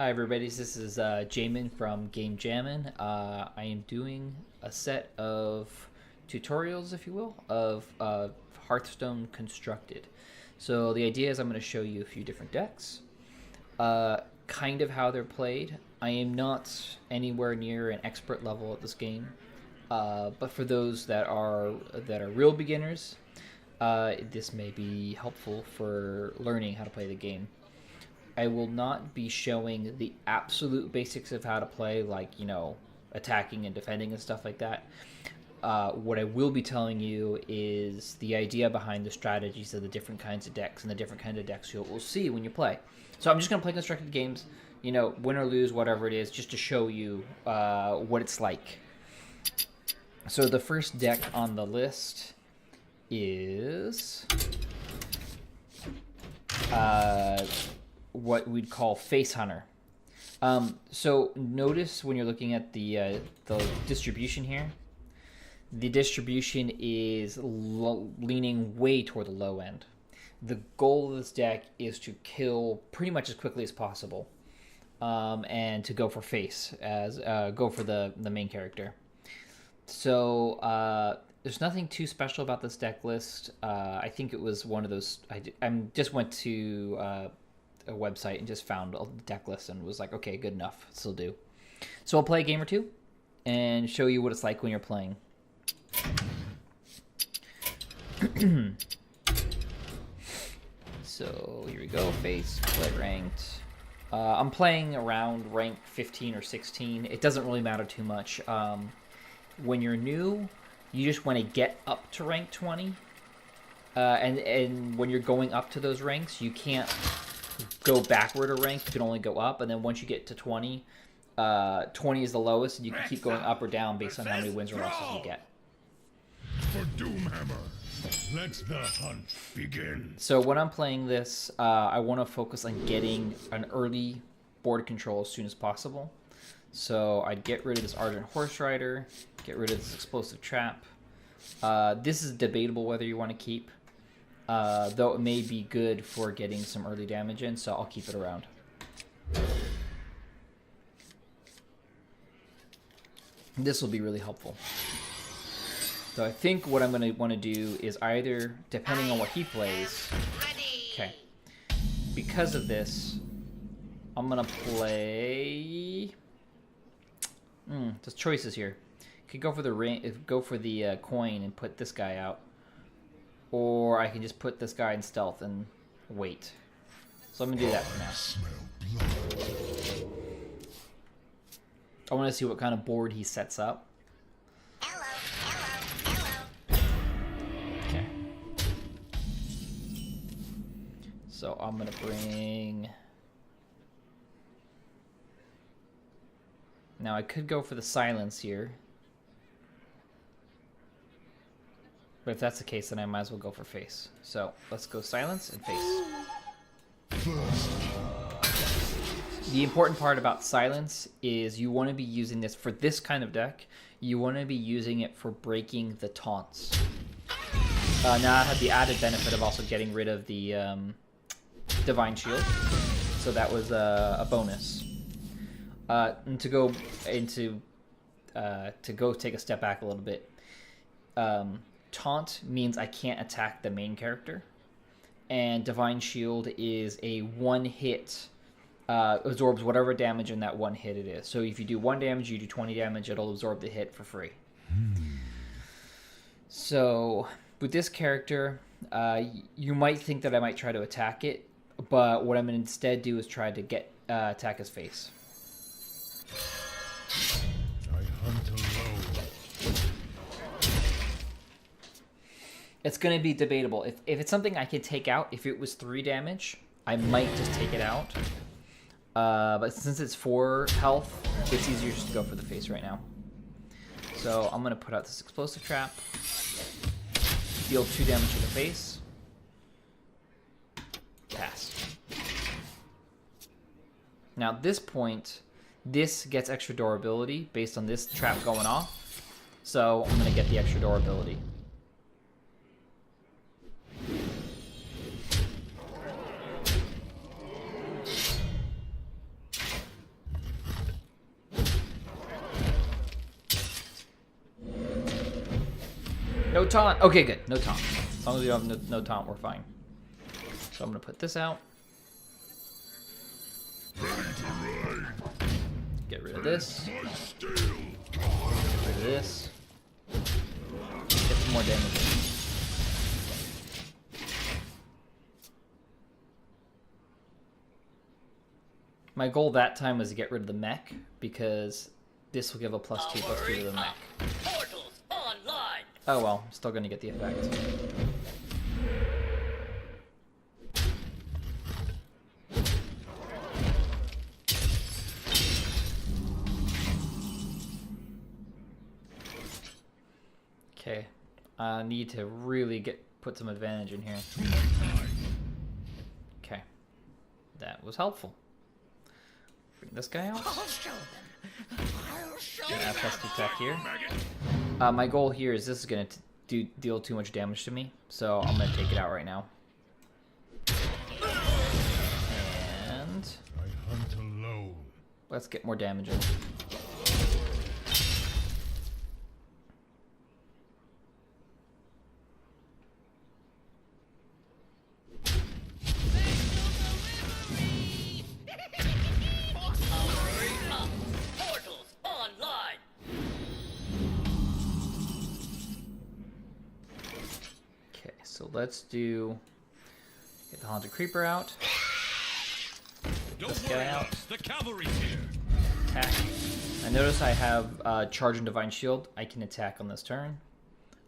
Hi everybody, this is Jamin from Game Jammin. I am doing a set of tutorials, if you will, of Hearthstone Constructed. So the idea is I'm going to show you a few different decks, kind of how they're played. I am not anywhere near an expert level at this game, but for those that are real beginners, this may be helpful for learning how to play the game. I will not be showing the absolute basics of how to play, like, attacking and defending and stuff like that. What I will be telling you is the idea behind the strategies of the different kinds of decks and the different kinds of decks you'll see when you play. So I'm just going to play constructed games, win or lose, whatever it is, just to show you what it's like. So the first deck on the list is what we'd call Face Hunter. So notice when you're looking at the distribution here, the distribution is leaning way toward the low end. The goal of this deck is to kill pretty much as quickly as possible, and to go for face, go for the main character. So there's nothing too special about this deck list. I think it was one of those. I just went to a website and just found a deck list and was like, okay, good enough, still do. So I'll play a game or two and show you what it's like when you're playing. So here we go, face, play ranked. I'm playing around rank 15 or 16. It doesn't really matter too much. When you're new, you just want to get up to rank 20. And when you're going up to those ranks, you can't go backward a rank, you can only go up, and then once you get to 20, 20 is the lowest, and you can keep going up or down based on how many wins or losses you get. For Doomhammer, let the hunt begin. So when I'm playing this, I want to focus on getting an early board control as soon as possible. So I'd get rid of this Ardent Horse Rider, get rid of this Explosive Trap. This is debatable whether you want to keep. Though it may be good for getting some early damage in, so I'll keep it around. This will be really helpful. So I think what I'm going to want to do is either, depending on what he plays... Okay. Because of this, I'm going to play... there's choices here. Could go for the coin and put this guy out. Or I can just put this guy in stealth and wait. So I'm going to do that for now. I want to see what kind of board he sets up. Okay. So I'm going to bring... Now I could go for the silence here. But if that's the case, then I might as well go for face. So let's go silence and face. The important part about silence is you want to be using this for this kind of deck. You want to be using it for breaking the taunts. Now I have the added benefit of also getting rid of the Divine Shield. So that was a bonus. And to go take a step back a little bit. Taunt means I can't attack the main character, and Divine Shield is a one-hit, absorbs whatever damage in that one hit it is. So if you do 1 damage, you do 20 damage, it'll absorb the hit for free. So with this character, you might think that I might try to attack it, but what I'm going to instead do is try to attack his face. I hunt alone. It's going to be debatable. If it's something I can take out, if it was 3 damage, I might just take it out. But since it's 4 health, it's easier just to go for the face right now. So I'm going to put out this Explosive Trap. Deal 2 damage to the face. Pass. Now at this point, this gets extra durability based on this trap going off. So I'm going to get the extra durability. No taunt. Okay, good. No taunt. As long as you have no taunt, we're fine. So I'm gonna put this out. Get rid of this. Get rid of this. Get some more damage. My goal that time was to get rid of the mech, because this will give a +2/+2 to the mech. Oh well, still gonna get the effect. Okay, I need to really put some advantage in here. Okay, that was helpful. Bring this guy out. Yeah, plus the attack here. My goal here is this is gonna deal too much damage to me, so I'm gonna take it out right now. And I hunt alone. let's get more damage in. So let's get the Haunted Creeper out. Get this guy out. The cavalry's here. Attack. I notice I have Charge and Divine Shield. I can attack on this turn.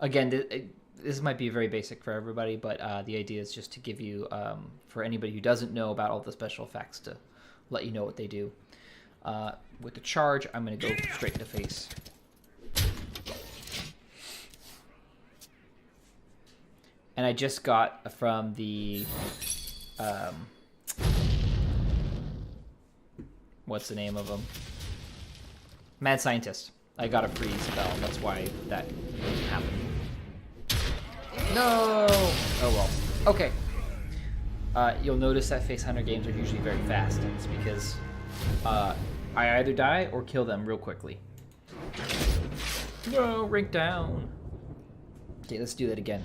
Again, this might be very basic for everybody, but the idea is just to give you, for anybody who doesn't know about all the special effects, to let you know what they do. With the Charge, I'm going to go straight into face. And I just got from the, what's the name of them? Mad Scientist. I got a free spell. That's why that happened. No! Oh well. Okay. You'll notice that Face Hunter games are usually very fast. And it's because I either die or kill them real quickly. No, rank down. Okay, let's do that again.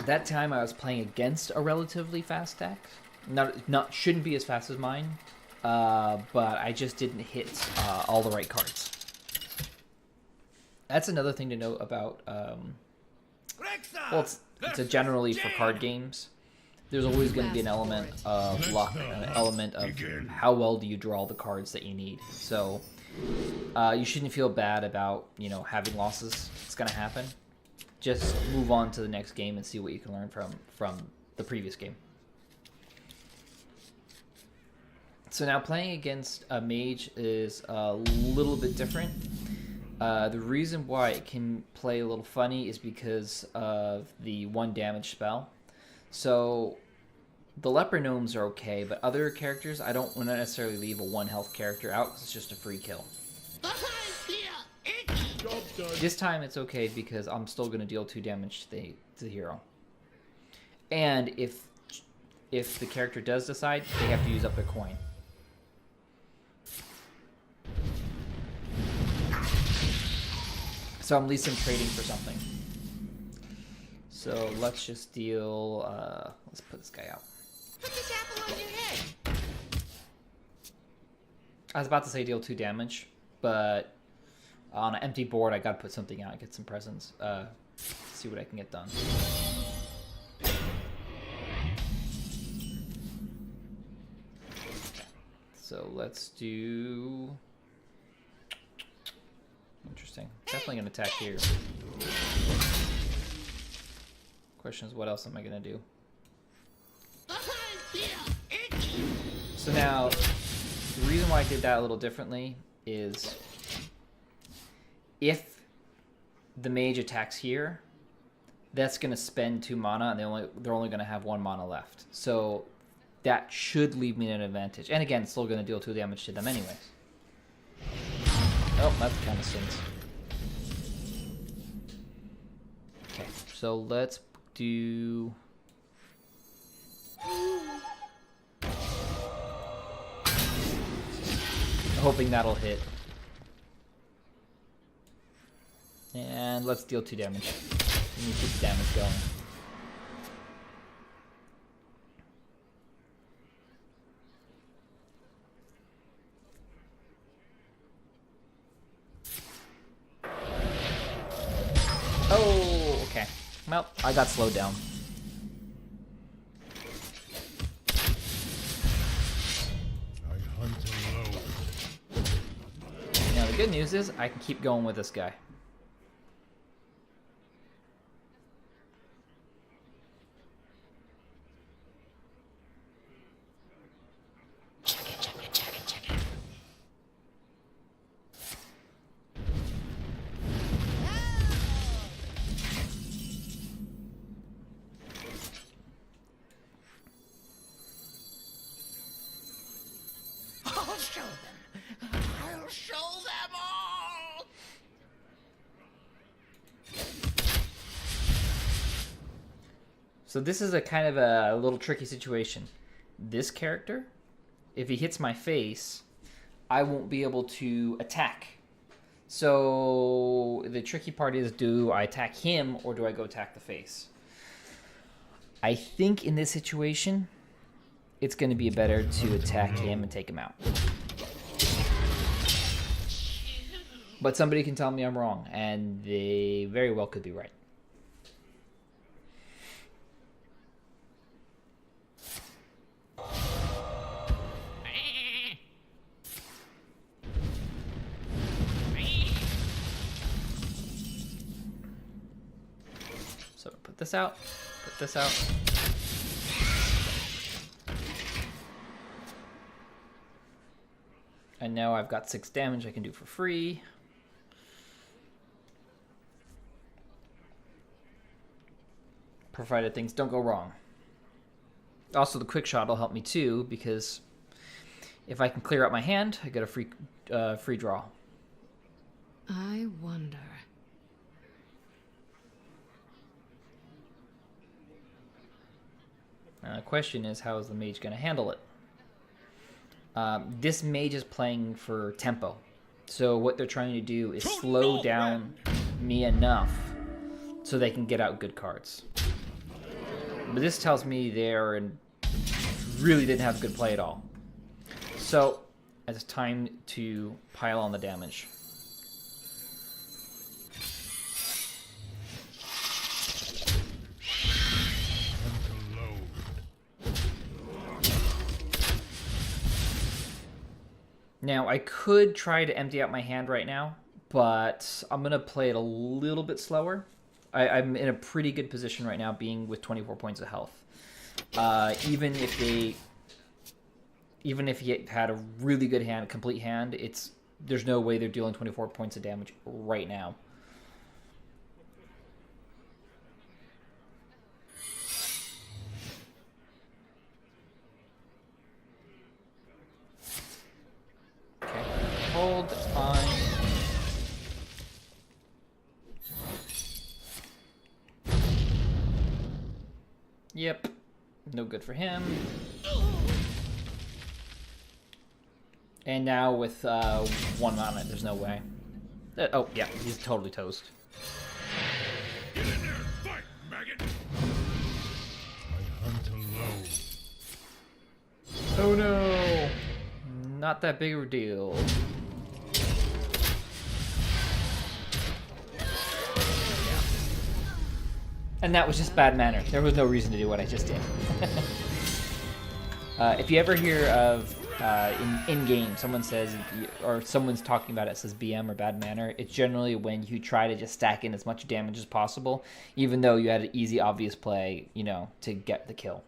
That time I was playing against a relatively fast deck. Shouldn't be as fast as mine, but I just didn't hit all the right cards. That's another thing to note about. Well, it's a generally for card games. There's always going to be an element of luck, an element of how well do you draw the cards that you need. So you shouldn't feel bad about having losses. It's going to happen. Just move on to the next game and see what you can learn from the previous game. So now playing against a mage is a little bit different. The reason why it can play a little funny is because of the 1 damage spell. So the leper gnomes are okay, but other characters I don't want to necessarily leave a 1 health character out because it's just a free kill. This time it's okay because I'm still going to deal 2 damage to the hero. And if the character does decide, they have to use up their coin. So I'm at least trading for something. So let's just deal, let's put this guy out. Put this apple on your head. I was about to say deal 2 damage, but on an empty board, I gotta put something out and get some presents. See what I can get done. So let's do... Interesting. Definitely gonna attack here. Question is, what else am I gonna do? So now, the reason why I did that a little differently is if the mage attacks here, that's going to spend 2 mana, and they're only going to have 1 mana left. So that should leave me an advantage. And again, it's still going to deal 2 damage to them anyways. Oh, that kind of stings. Okay, so let's do... hoping that'll hit. And let's deal 2 damage. We need to keep the damage going. Oh, okay. Well, I got slowed down. I hunt alone. Now, the good news is I can keep going with this guy. I'll show them. I'll show them all. So this is a kind of a little tricky situation. This character, if he hits my face, I won't be able to attack. So the tricky part is, do I attack him or do I go attack the face? I think in this situation, it's going to be better to attack him and take him out. But somebody can tell me I'm wrong, and they very well could be right. So put this out, put this out. And now I've got 6 damage I can do for free. Provided things don't go wrong. Also, the quick shot will help me too, because if I can clear out my hand, I get a free draw. I wonder. The question is, how is the mage going to handle it? This mage is playing for tempo. So what they're trying to do is slow down me enough so they can get out good cards. But this tells me really didn't have good play at all. So it's time to pile on the damage. Now, I could try to empty out my hand right now, but I'm going to play it a little bit slower. I'm in a pretty good position right now, being with 24 points of health. Even if he had a really good hand, complete hand, there's no way they're dealing 24 points of damage right now. Okay, hold, that's fine. Yep, no good for him. And now with 1 on it, there's no way. Oh, yeah, he's totally toast. Get in there and fight, maggot! I hunt alone. Oh no! Not that big of a deal. Yeah. And that was just bad manner. There was no reason to do what I just did. If you ever hear of in game, someone says, or someone's talking about it, says BM or bad manner, it's generally when you try to just stack in as much damage as possible, even though you had an easy, obvious play, to get the kill.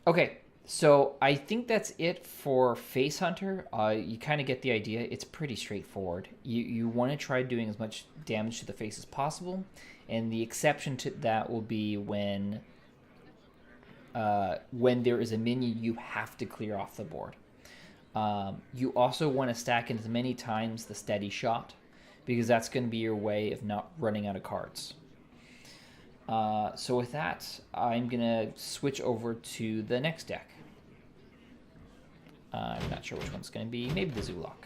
Okay, so I think that's it for Face Hunter. You kind of get the idea. It's pretty straightforward. You want to try doing as much damage to the face as possible, and the exception to that will be when there is a minion you have to clear off the board. You also want to stack in as many times the steady shot, because that's going to be your way of not running out of cards. So with that, I'm going to switch over to the next deck. I'm not sure which one's going to be. Maybe the Zulok.